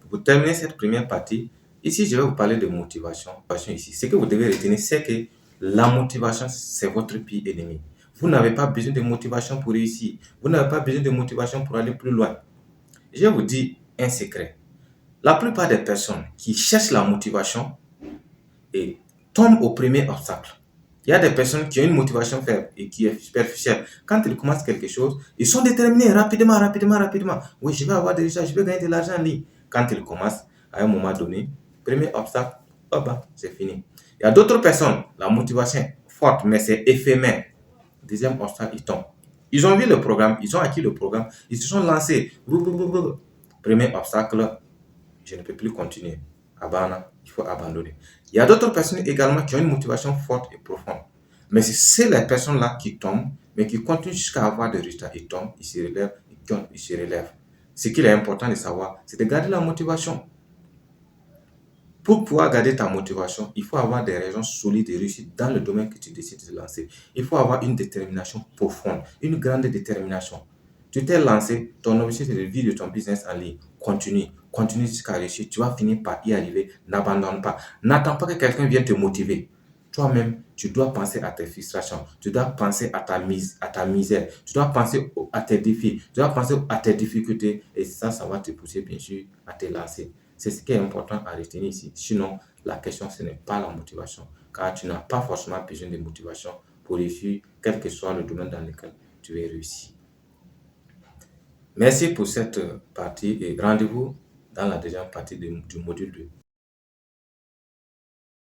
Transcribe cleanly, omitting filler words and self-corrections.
Pour terminer cette première partie, ici, je vais vous parler de motivation. Ici, ce que vous devez retenir, c'est que la motivation, c'est votre pire ennemi. Vous n'avez pas besoin de motivation pour réussir. Vous n'avez pas besoin de motivation pour aller plus loin. Je vais vous dire un secret. La plupart des personnes qui cherchent la motivation et tombent au premier obstacle. Il y a des personnes qui ont une motivation faible et qui est superficielle. Quand ils commencent quelque chose, ils sont déterminés rapidement. Oui, je vais avoir des résultats, je vais gagner de l'argent en ligne. Quand ils commencent, à un moment donné, premier obstacle, c'est fini. Il y a d'autres personnes, la motivation est forte, mais c'est éphémère. Deuxième obstacle, ils tombent. Ils ont vu le programme, ils ont acquis le programme, ils se sont lancés. Premier obstacle, je ne peux plus continuer. Il faut abandonner. Il y a d'autres personnes également qui ont une motivation forte et profonde. Mais c'est les personnes-là qui tombent, mais qui continuent jusqu'à avoir des résultats. Ils tombent, ils se relèvent, ils se relèvent. Ce qu'il est important de savoir, c'est de garder la motivation. Pour pouvoir garder ta motivation, il faut avoir des raisons solides de réussir dans le domaine que tu décides de lancer. Il faut avoir une détermination profonde, une grande détermination. Tu t'es lancé, ton objectif est de vivre de ton business en ligne. Continue jusqu'à réussir. Tu vas finir par y arriver. N'abandonne pas. N'attends pas que quelqu'un vienne te motiver. Toi-même, tu dois penser à tes frustrations. Tu dois penser à ta misère. Tu dois penser à tes défis. Tu dois penser à tes difficultés. Et ça va te pousser, bien sûr, à te lancer. C'est ce qui est important à retenir ici. Sinon, la question, ce n'est pas la motivation. Car tu n'as pas forcément besoin de motivation pour réussir, quel que soit le domaine dans lequel tu veux réussir. Merci pour cette partie et rendez-vous dans la deuxième partie du module 2.